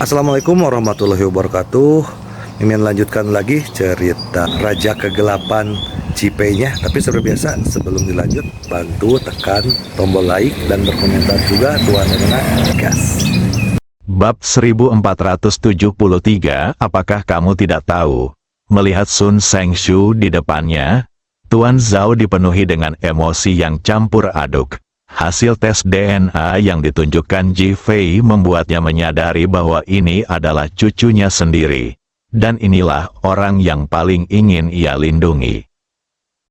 Assalamualaikum warahmatullahi wabarakatuh. Mimin lanjutkan lagi cerita Raja Kegelapan Cipenya. Tapi seperti biasa, sebelum dilanjut, bantu tekan tombol like dan berkomentar juga Tuan Rena gas. Bab 1473. Apakah kamu tidak tahu? Melihat Sun Sengshu di depannya, Tuan Zhao dipenuhi dengan emosi yang campur aduk. Hasil tes DNA yang ditunjukkan Ji Fei membuatnya menyadari bahwa ini adalah cucunya sendiri. Dan inilah orang yang paling ingin ia lindungi.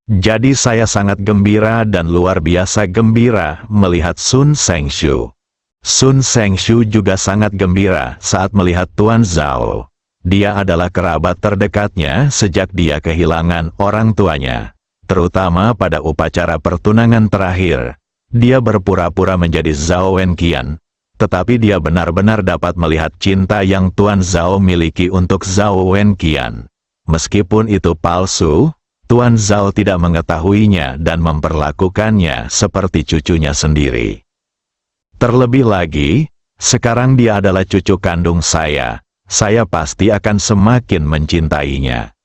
Jadi saya sangat gembira dan luar biasa gembira melihat Sun Sengshu. Sun Sengshu juga sangat gembira saat melihat Tuan Zhao. Dia adalah kerabat terdekatnya sejak dia kehilangan orang tuanya. Terutama pada upacara pertunangan terakhir. Dia berpura-pura menjadi Zhao Wenqian, tetapi dia benar-benar dapat melihat cinta yang Tuan Zhao miliki untuk Zhao Wenqian. Meskipun itu palsu, Tuan Zhao tidak mengetahuinya dan memperlakukannya seperti cucunya sendiri. Terlebih lagi, sekarang dia adalah cucu kandung saya pasti akan semakin mencintainya.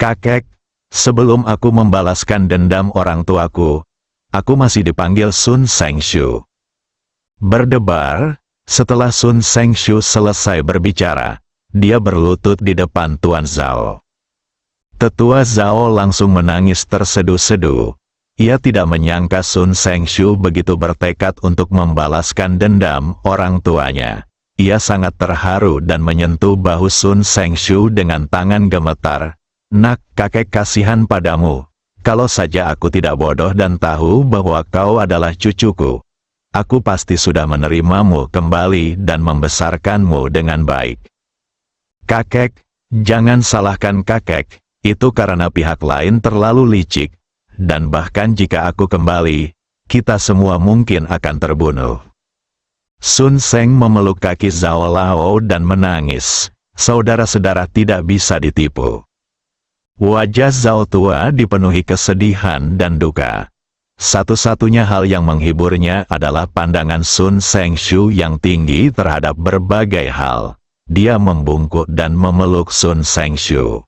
Kakek, sebelum aku membalaskan dendam orang tuaku, aku masih dipanggil Sun Sengshu. Berdebar, setelah Sun Sengshu selesai berbicara, dia berlutut di depan Tuan Zhao. Tetua Zhao langsung menangis terseduh-seduh. Ia tidak menyangka Sun Sengshu begitu bertekad untuk membalaskan dendam orang tuanya. Ia sangat terharu dan menyentuh bahu Sun Sengshu dengan tangan gemetar. "Nak, kakek kasihan padamu. Kalau saja aku tidak bodoh dan tahu bahwa kau adalah cucuku, aku pasti sudah menerimamu kembali dan membesarkanmu dengan baik." "Kakek, jangan salahkan kakek, itu karena pihak lain terlalu licik, dan bahkan jika aku kembali, kita semua mungkin akan terbunuh." Sun Seng memeluk kaki Zhao Lao dan menangis. Saudara-saudara tidak bisa ditipu. Wajah Zhao tua dipenuhi kesedihan dan duka. Satu-satunya hal yang menghiburnya adalah pandangan Sun Sengshu yang tinggi terhadap berbagai hal. Dia membungkuk dan memeluk Sun Sengshu.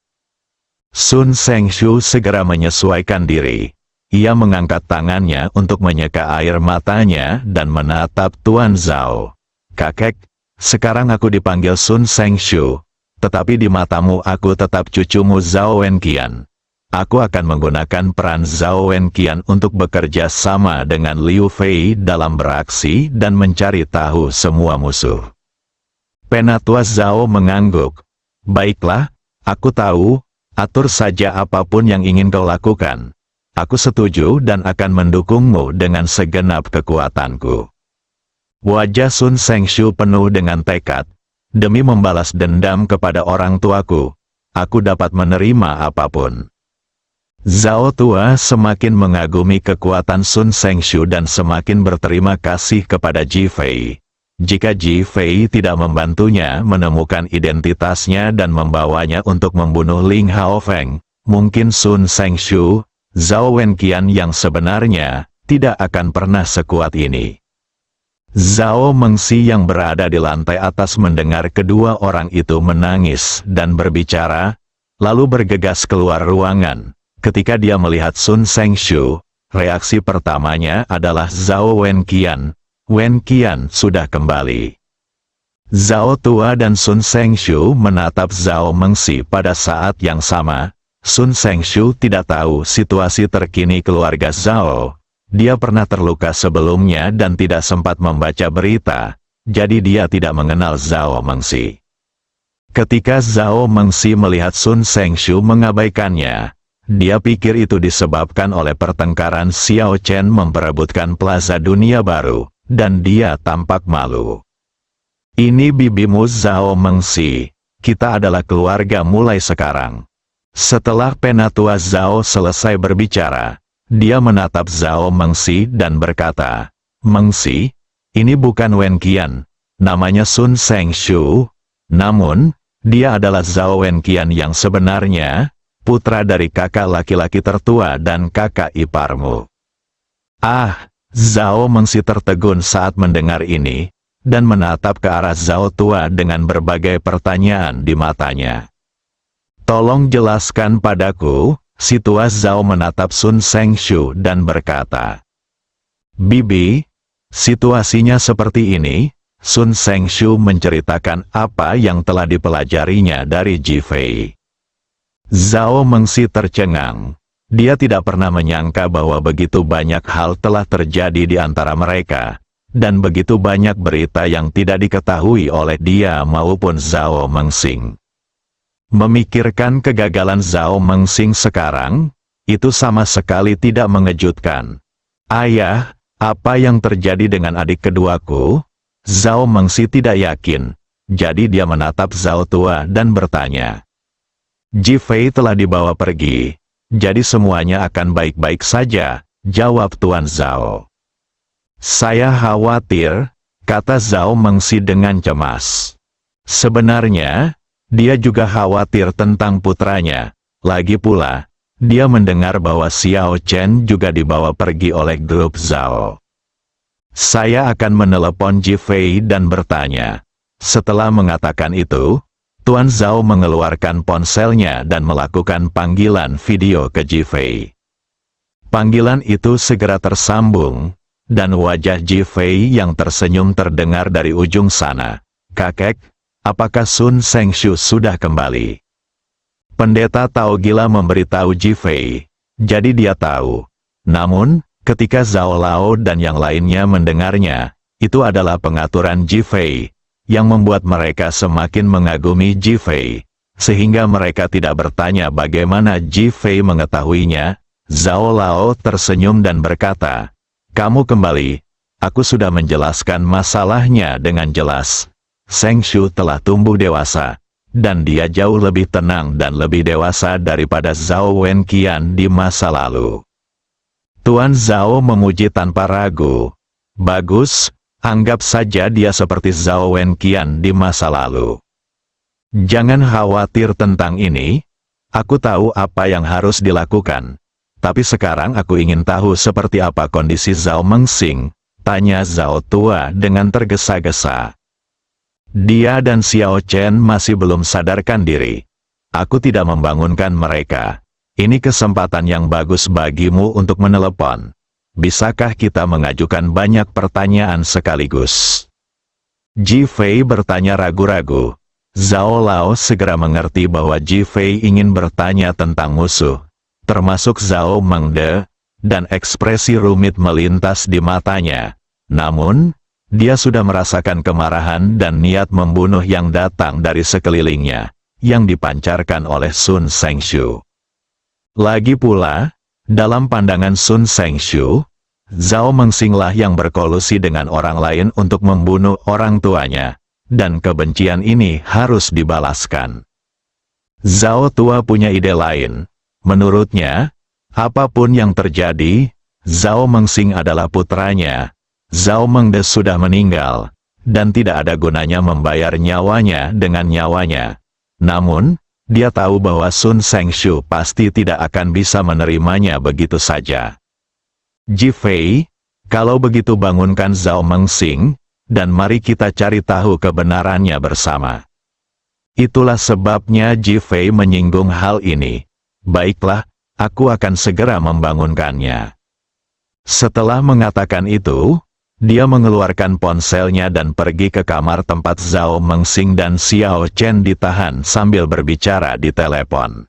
Sun Sengshu segera menyesuaikan diri. Ia mengangkat tangannya untuk menyeka air matanya dan menatap Tuan Zhao. "Kakek, sekarang aku dipanggil Sun Sengshu. Tetapi di matamu aku tetap cucumu Zhao Wenqian. Aku akan menggunakan peran Zhao Wenqian untuk bekerja sama dengan Liu Fei dalam beraksi dan mencari tahu semua musuh." Penatua Zhao mengangguk. "Baiklah, aku tahu, atur saja apapun yang ingin kau lakukan. Aku setuju dan akan mendukungmu dengan segenap kekuatanku." Wajah Sun Sengshu penuh dengan tekad. "Demi membalas dendam kepada orang tuaku, aku dapat menerima apapun." Zhao tua semakin mengagumi kekuatan Sun Sengshu dan semakin berterima kasih kepada Ji Fei. Jika Ji Fei tidak membantunya menemukan identitasnya dan membawanya untuk membunuh Ling Haofeng, mungkin Sun Sengshu, Zhao Wenqian yang sebenarnya, tidak akan pernah sekuat ini. Zhao Mengxi yang berada di lantai atas mendengar kedua orang itu menangis dan berbicara, lalu bergegas keluar ruangan. Ketika dia melihat Sun Sengshu, reaksi pertamanya adalah Zhao Wenqian. Wenqian sudah kembali. Zhao tua dan Sun Sengshu menatap Zhao Mengxi pada saat yang sama. Sun Sengshu tidak tahu situasi terkini keluarga Zhao. Dia pernah terluka sebelumnya dan tidak sempat membaca berita, jadi dia tidak mengenal Zhao Mengxi. Ketika Zhao Mengxi melihat Sun Sengshu mengabaikannya, dia pikir itu disebabkan oleh pertengkaran Xiao Chen memperebutkan Plaza Dunia Baru, dan dia tampak malu. "Ini bibimu Zhao Mengxi, kita adalah keluarga mulai sekarang." Setelah Penatua Zhao selesai berbicara, dia menatap Zhao Mengxi dan berkata, "Mengxi, ini bukan Wenqian, namanya Sun Sengshu. Namun, dia adalah Zhao Wenqian yang sebenarnya, putra dari kakak laki-laki tertua dan kakak iparmu." "Ah!" Zhao Mengxi tertegun saat mendengar ini. dan menatap ke arah Zhao tua dengan berbagai pertanyaan di matanya. "Tolong jelaskan padaku," si tua Zhao menatap Sun Sengshu dan berkata. "Bibi, situasinya seperti ini." Sun Sengshu menceritakan apa yang telah dipelajarinya dari Ji Fei. Zhao Mengsi tercengang. Dia tidak pernah menyangka bahwa begitu banyak hal telah terjadi di antara mereka, dan begitu banyak berita yang tidak diketahui oleh dia maupun Zhao Mengsing. Memikirkan kegagalan Zhao Mengsing sekarang, itu sama sekali tidak mengejutkan. "Ayah, apa yang terjadi dengan adik keduaku?" Zhao Mengsi tidak yakin, jadi dia menatap Zhao tua dan bertanya. "Ji Fei telah dibawa pergi, jadi semuanya akan baik-baik saja," jawab Tuan Zhao. "Saya khawatir," kata Zhao Mengsi dengan cemas. Sebenarnya, dia juga khawatir tentang putranya. Lagi pula, dia mendengar bahwa Xiao Chen juga dibawa pergi oleh grup Zhao. "Saya akan menelepon Ji Fei dan bertanya." Setelah mengatakan itu, Tuan Zhao mengeluarkan ponselnya dan melakukan panggilan video ke Ji Fei. Panggilan itu segera tersambung, dan wajah Ji Fei yang tersenyum terdengar dari ujung sana. "Kakek, apakah Sun Sengshu sudah kembali?" Pendeta Tao Gila memberitahu Ji Fei, jadi dia tahu. Namun, ketika Zhao Lao dan yang lainnya mendengarnya, itu adalah pengaturan Ji Fei, yang membuat mereka semakin mengagumi Ji Fei, sehingga mereka tidak bertanya bagaimana Ji Fei mengetahuinya. Zhao Lao tersenyum dan berkata, "Kamu kembali, aku sudah menjelaskan masalahnya dengan jelas. Sengshu telah tumbuh dewasa, dan dia jauh lebih tenang dan lebih dewasa daripada Zhao Wenqian di masa lalu." Tuan Zhao memuji tanpa ragu. "Bagus, anggap saja dia seperti Zhao Wenqian di masa lalu. Jangan khawatir tentang ini, aku tahu apa yang harus dilakukan. Tapi sekarang aku ingin tahu seperti apa kondisi Zhao Mengsing," tanya Zhao tua dengan tergesa-gesa. "Dia dan Xiao Chen masih belum sadarkan diri. Aku tidak membangunkan mereka. Ini kesempatan yang bagus bagimu untuk menelepon. Bisakah kita mengajukan banyak pertanyaan sekaligus?" Ji Fei bertanya ragu-ragu. Zhao Lao segera mengerti bahwa Ji Fei ingin bertanya tentang musuh, termasuk Zhao Mengde, dan ekspresi rumit melintas di matanya. Namun, dia sudah merasakan kemarahan dan niat membunuh yang datang dari sekelilingnya, yang dipancarkan oleh Sun Sengshu. Lagi pula, dalam pandangan Sun Sengshu, Zhao Mengsinglah yang berkolusi dengan orang lain untuk membunuh orang tuanya, dan kebencian ini harus dibalaskan. Zhao tua punya ide lain. Menurutnya, apapun yang terjadi, Zhao Mengsing adalah putranya. Zhao Mengde sudah meninggal, dan tidak ada gunanya membayar nyawanya dengan nyawanya. Namun, dia tahu bahwa Sun Sengshu pasti tidak akan bisa menerimanya begitu saja. "Ji Fei, kalau begitu bangunkan Zhao Mengsing, dan mari kita cari tahu kebenarannya bersama." Itulah sebabnya Ji Fei menyinggung hal ini. "Baiklah, aku akan segera membangunkannya." Setelah mengatakan itu, dia mengeluarkan ponselnya dan pergi ke kamar tempat Zhao Mengsing dan Xiao Chen ditahan sambil berbicara di telepon.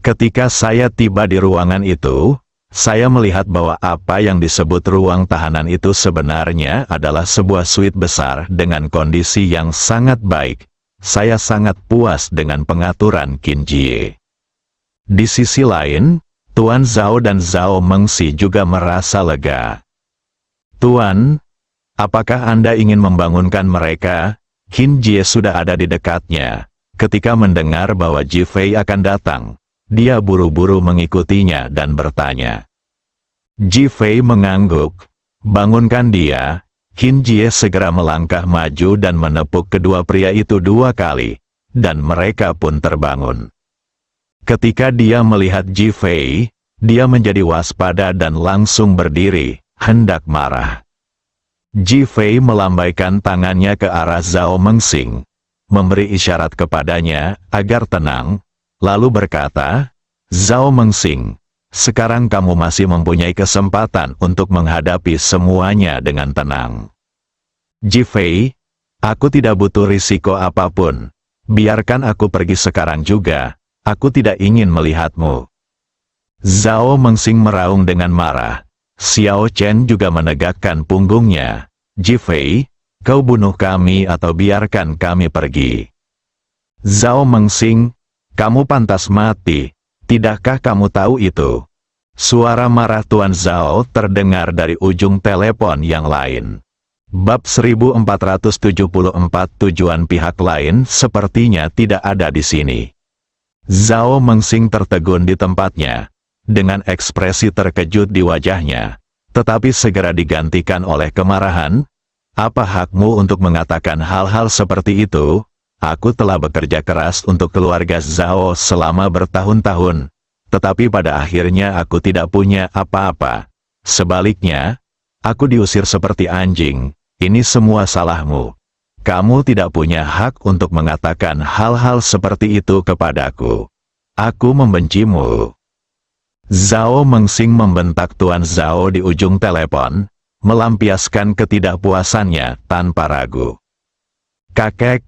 "Ketika saya tiba di ruangan itu, saya melihat bahwa apa yang disebut ruang tahanan itu sebenarnya adalah sebuah suite besar dengan kondisi yang sangat baik. Saya sangat puas dengan pengaturan Qin Jie." Di sisi lain, Tuan Zhao dan Zhao Mengsi juga merasa lega. "Tuan, apakah Anda ingin membangunkan mereka?" Qin Jie sudah ada di dekatnya. Ketika mendengar bahwa Ji Fei akan datang, dia buru-buru mengikutinya dan bertanya. Ji Fei mengangguk. "Bangunkan dia." Qin Jie segera melangkah maju dan menepuk kedua pria itu 2 kali, dan mereka pun terbangun. Ketika dia melihat Ji Fei, dia menjadi waspada dan langsung berdiri, hendak marah. Ji Fei melambaikan tangannya ke arah Zhao Mengxing, memberi isyarat kepadanya agar tenang, lalu berkata, "Zhao Mengxing, sekarang kamu masih mempunyai kesempatan untuk menghadapi semuanya dengan tenang." "Ji Fei, aku tidak butuh risiko apapun. Biarkan aku pergi sekarang juga, aku tidak ingin melihatmu." Zhao Mengxing meraung dengan marah. Xiao Chen juga menegakkan punggungnya. "Ji Fei, kau bunuh kami atau biarkan kami pergi." "Zhao Mengxing, kamu pantas mati. Tidakkah kamu tahu itu?" Suara marah Tuan Zhao terdengar dari ujung telepon yang lain. Bab 1474 tujuan pihak lain sepertinya tidak ada di sini. Zhao Mengxing tertegun di tempatnya, dengan ekspresi terkejut di wajahnya, tetapi segera digantikan oleh kemarahan. "Apa hakmu untuk mengatakan hal-hal seperti itu? Aku telah bekerja keras untuk keluarga Zhao selama bertahun-tahun, tetapi pada akhirnya aku tidak punya apa-apa. Sebaliknya, aku diusir seperti anjing. Ini semua salahmu. Kamu tidak punya hak untuk mengatakan hal-hal seperti itu kepadaku. Aku membencimu." Zhao Mengxing membentak Tuan Zhao di ujung telepon, melampiaskan ketidakpuasannya tanpa ragu. "Kakek,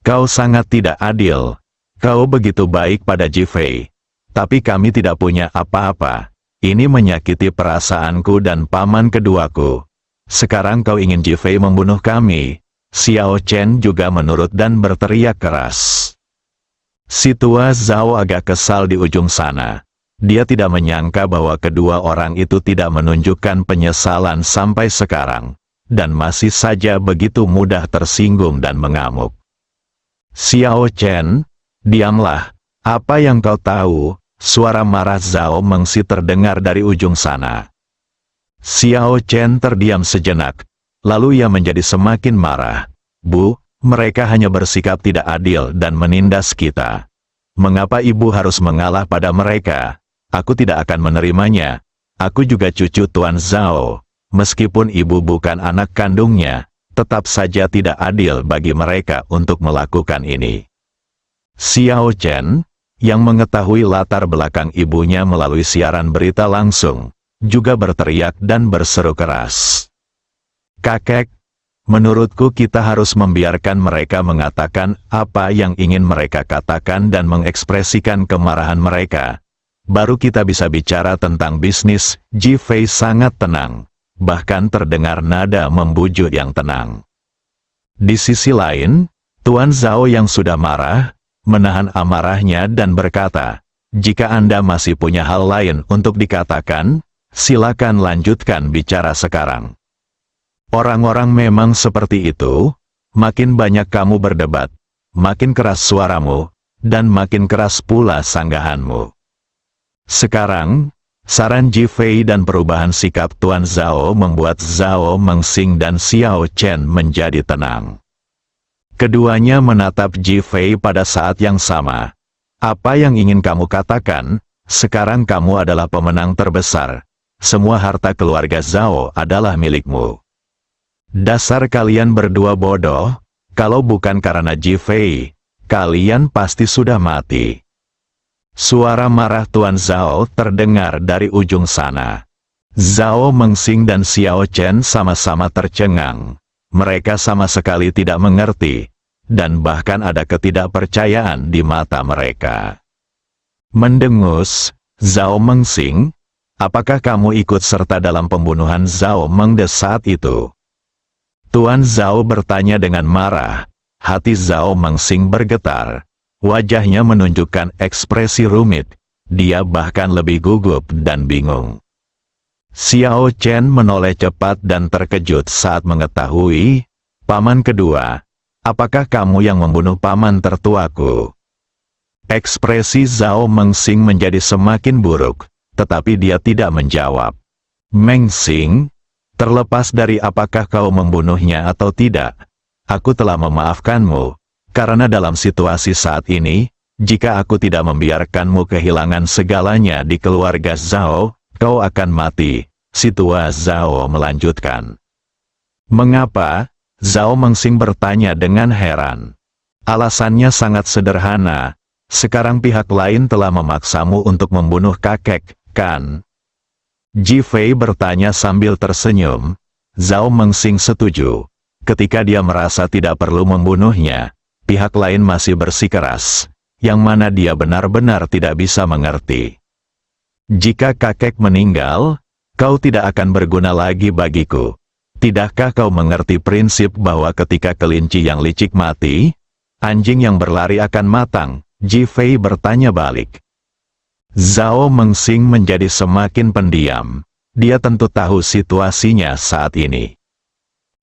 kau sangat tidak adil. Kau begitu baik pada Ji Fei, tapi kami tidak punya apa-apa. Ini menyakiti perasaanku dan paman keduaku. Sekarang kau ingin Ji Fei membunuh kami." Xiao Chen juga menurut dan berteriak keras. Si tua Zhao agak kesal di ujung sana. Dia tidak menyangka bahwa kedua orang itu tidak menunjukkan penyesalan sampai sekarang, dan masih saja begitu mudah tersinggung dan mengamuk. "Xiao Chen, diamlah. Apa yang kau tahu?" Suara marah Zhao Mengxing terdengar dari ujung sana. Xiao Chen terdiam sejenak, lalu ia menjadi semakin marah. "Bu, mereka hanya bersikap tidak adil dan menindas kita. Mengapa ibu harus mengalah pada mereka? Aku tidak akan menerimanya. Aku juga cucu Tuan Zhao. Meskipun ibu bukan anak kandungnya, tetap saja tidak adil bagi mereka untuk melakukan ini." Xiao Chen, yang mengetahui latar belakang ibunya melalui siaran berita langsung, juga berteriak dan berseru keras. "Kakek, menurutku kita harus membiarkan mereka mengatakan apa yang ingin mereka katakan dan mengekspresikan kemarahan mereka. Baru kita bisa bicara tentang bisnis." Ji Fei sangat tenang, bahkan terdengar nada membujuk yang tenang. Di sisi lain, Tuan Zhao yang sudah marah, menahan amarahnya dan berkata, "Jika Anda masih punya hal lain untuk dikatakan, silakan lanjutkan bicara sekarang." "Orang-orang memang seperti itu. Makin banyak kamu berdebat, makin keras suaramu, dan makin keras pula sanggahanmu." Sekarang, saran Ji Fei dan perubahan sikap Tuan Zhao membuat Zhao Mengxing dan Xiao Chen menjadi tenang. Keduanya menatap Ji Fei pada saat yang sama. "Apa yang ingin kamu katakan? Sekarang kamu adalah pemenang terbesar. Semua harta keluarga Zhao adalah milikmu. Dasar kalian berdua bodoh. Kalau bukan karena Ji Fei, kalian pasti sudah mati." Suara marah Tuan Zhao terdengar dari ujung sana. Zhao Mengxing dan Xiao Chen sama-sama tercengang. Mereka sama sekali tidak mengerti, dan bahkan ada ketidakpercayaan di mata mereka. Mendengus, "Zhao Mengxing, apakah kamu ikut serta dalam pembunuhan Zhao Mengde saat itu?" Tuan Zhao bertanya dengan marah. Hati Zhao Mengxing bergetar. Wajahnya menunjukkan ekspresi rumit. Dia bahkan lebih gugup dan bingung. Xiao Chen menoleh cepat dan terkejut saat mengetahui, "Paman kedua, apakah kamu yang membunuh paman tertuaku?" Ekspresi Zhao Mengxing menjadi semakin buruk, tetapi dia tidak menjawab. "Mengxing, terlepas dari apakah kau membunuhnya atau tidak, aku telah memaafkanmu. Karena dalam situasi saat ini, jika aku tidak membiarkanmu kehilangan segalanya di keluarga Zhao, kau akan mati." Si tua Zhao melanjutkan. Mengapa? Zhao Mengsing bertanya dengan heran. Alasannya sangat sederhana. Sekarang pihak lain telah memaksamu untuk membunuh kakek, kan? Ji Fei bertanya sambil tersenyum. Zhao Mengsing setuju. Ketika dia merasa tidak perlu membunuhnya, pihak lain masih bersikeras, yang mana dia benar-benar tidak bisa mengerti. Jika kakek meninggal, kau tidak akan berguna lagi bagiku. Tidakkah kau mengerti prinsip bahwa ketika kelinci yang licik mati, anjing yang berlari akan matang? Ji Fei bertanya balik. Zhao Mengsing menjadi semakin pendiam. Dia tentu tahu situasinya saat ini.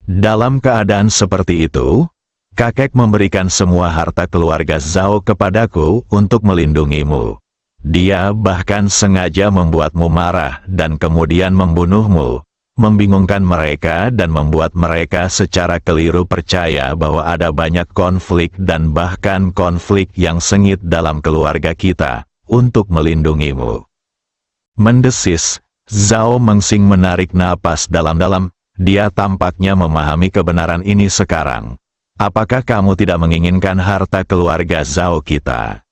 Dalam keadaan seperti itu, kakek memberikan semua harta keluarga Zhao kepadaku untuk melindungimu. Dia bahkan sengaja membuatmu marah dan kemudian membunuhmu, membingungkan mereka dan membuat mereka secara keliru percaya bahwa ada banyak konflik dan bahkan konflik yang sengit dalam keluarga kita, untuk melindungimu. Mendesis, Zhao Mengsing menarik napas dalam-dalam. Dia tampaknya memahami kebenaran ini sekarang. Apakah kamu tidak menginginkan harta keluarga Zhao kita?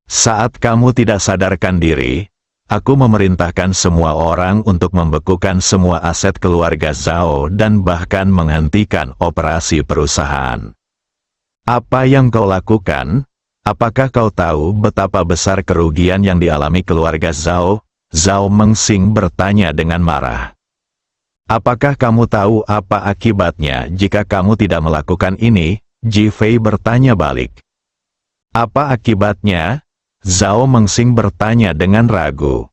Saat kamu tidak sadarkan diri, aku memerintahkan semua orang untuk membekukan semua aset keluarga Zhao dan bahkan menghentikan operasi perusahaan. Apa yang kau lakukan? Apakah kau tahu betapa besar kerugian yang dialami keluarga Zhao? Zhao Mengsing bertanya dengan marah. Apakah kamu tahu apa akibatnya jika kamu tidak melakukan ini? Ji Fei bertanya balik. Apa akibatnya? Zhao Mengsing bertanya dengan ragu.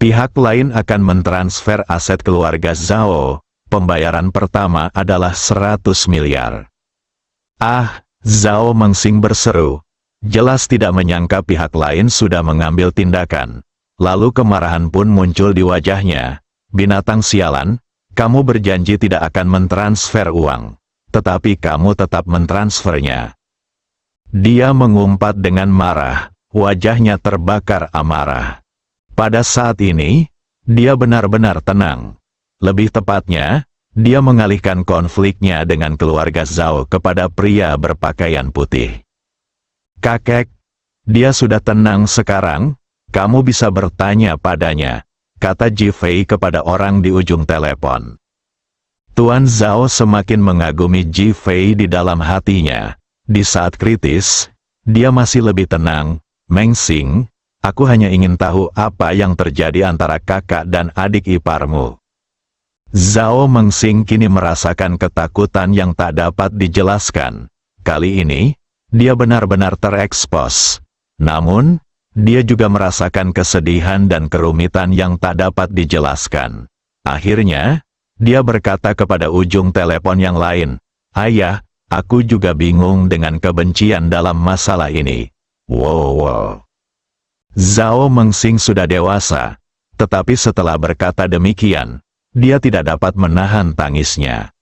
Pihak lain akan mentransfer aset keluarga Zhao. Pembayaran pertama adalah 100 miliar. Ah, Zhao Mengsing berseru. Jelas tidak menyangka pihak lain sudah mengambil tindakan. Lalu kemarahan pun muncul di wajahnya. Binatang sialan. Kamu berjanji tidak akan mentransfer uang, tetapi kamu tetap mentransfernya. Dia mengumpat dengan marah, wajahnya terbakar amarah. Pada saat ini, dia benar-benar tenang. Lebih tepatnya, dia mengalihkan konfliknya dengan keluarga Zhao kepada pria berpakaian putih. Kakek, dia sudah tenang sekarang, kamu bisa bertanya padanya, kata Ji Fei kepada orang di ujung telepon. Tuan Zhao semakin mengagumi Ji Fei di dalam hatinya. Di saat kritis, dia masih lebih tenang. Mengsing, aku hanya ingin tahu apa yang terjadi antara kakak dan adik iparmu. Zhao Mengsing kini merasakan ketakutan yang tak dapat dijelaskan. Kali ini, dia benar-benar terekspos. Namun, dia juga merasakan kesedihan dan kerumitan yang tak dapat dijelaskan. Akhirnya, dia berkata kepada ujung telepon yang lain, "Ayah, aku juga bingung dengan kebencian dalam masalah ini." Wow. Zhao Mengsing sudah dewasa, tetapi setelah berkata demikian, dia tidak dapat menahan tangisnya.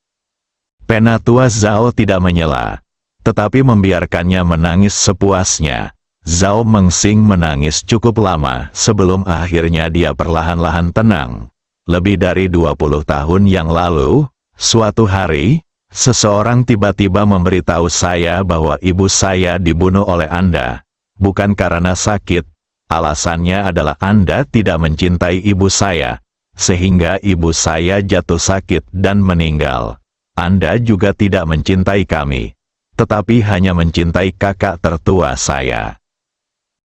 Penatua Zhao tidak menyela, tetapi membiarkannya menangis sepuasnya. Zhao Mengsing menangis cukup lama sebelum akhirnya dia perlahan-lahan tenang. Lebih dari 20 tahun yang lalu, suatu hari, seseorang tiba-tiba memberitahu saya bahwa ibu saya dibunuh oleh Anda. Bukan karena sakit, alasannya adalah Anda tidak mencintai ibu saya, sehingga ibu saya jatuh sakit dan meninggal. Anda juga tidak mencintai kami, tetapi hanya mencintai kakak tertua saya.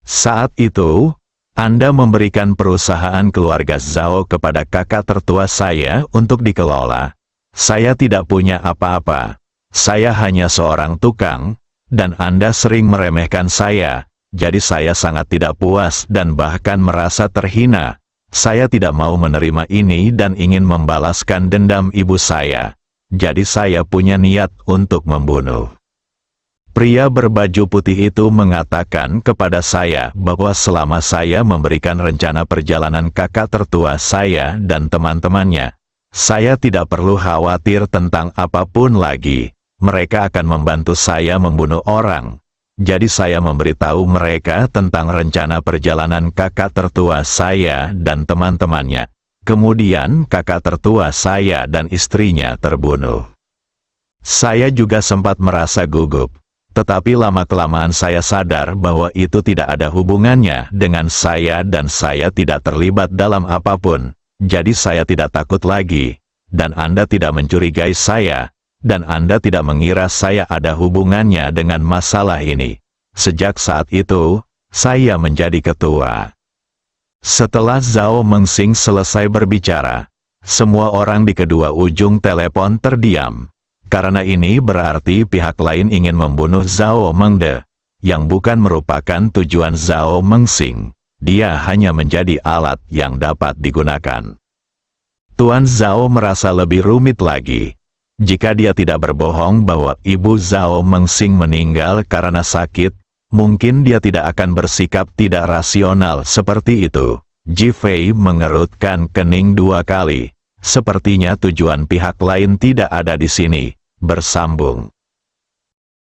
Saat itu, Anda memberikan perusahaan keluarga Zhao kepada kakak tertua saya untuk dikelola. Saya tidak punya apa-apa. Saya hanya seorang tukang, dan Anda sering meremehkan saya, jadi saya sangat tidak puas dan bahkan merasa terhina. Saya tidak mau menerima ini dan ingin membalaskan dendam ibu saya. Jadi saya punya niat untuk membunuh. Pria berbaju putih itu mengatakan kepada saya bahwa selama saya memberikan rencana perjalanan kakak tertua saya dan teman-temannya, saya tidak perlu khawatir tentang apapun lagi. Mereka akan membantu saya membunuh orang. Jadi saya memberitahu mereka tentang rencana perjalanan kakak tertua saya dan teman-temannya. Kemudian kakak tertua saya dan istrinya terbunuh. Saya juga sempat merasa gugup. Tetapi lama-kelamaan saya sadar bahwa itu tidak ada hubungannya dengan saya dan saya tidak terlibat dalam apapun. Jadi saya tidak takut lagi. Dan Anda tidak mencurigai saya. Dan Anda tidak mengira saya ada hubungannya dengan masalah ini. Sejak saat itu, saya menjadi ketua. Setelah Zhao Mengxing selesai berbicara, semua orang di kedua ujung telepon terdiam. Karena ini berarti pihak lain ingin membunuh Zhao Mengde, yang bukan merupakan tujuan Zhao Mengxing. Dia hanya menjadi alat yang dapat digunakan. Tuan Zhao merasa lebih rumit lagi. Jika dia tidak berbohong bahwa ibu Zhao Mengxing meninggal karena sakit, mungkin dia tidak akan bersikap tidak rasional seperti itu. Ji Fei mengerutkan kening 2 kali. Sepertinya tujuan pihak lain tidak ada di sini. Bersambung.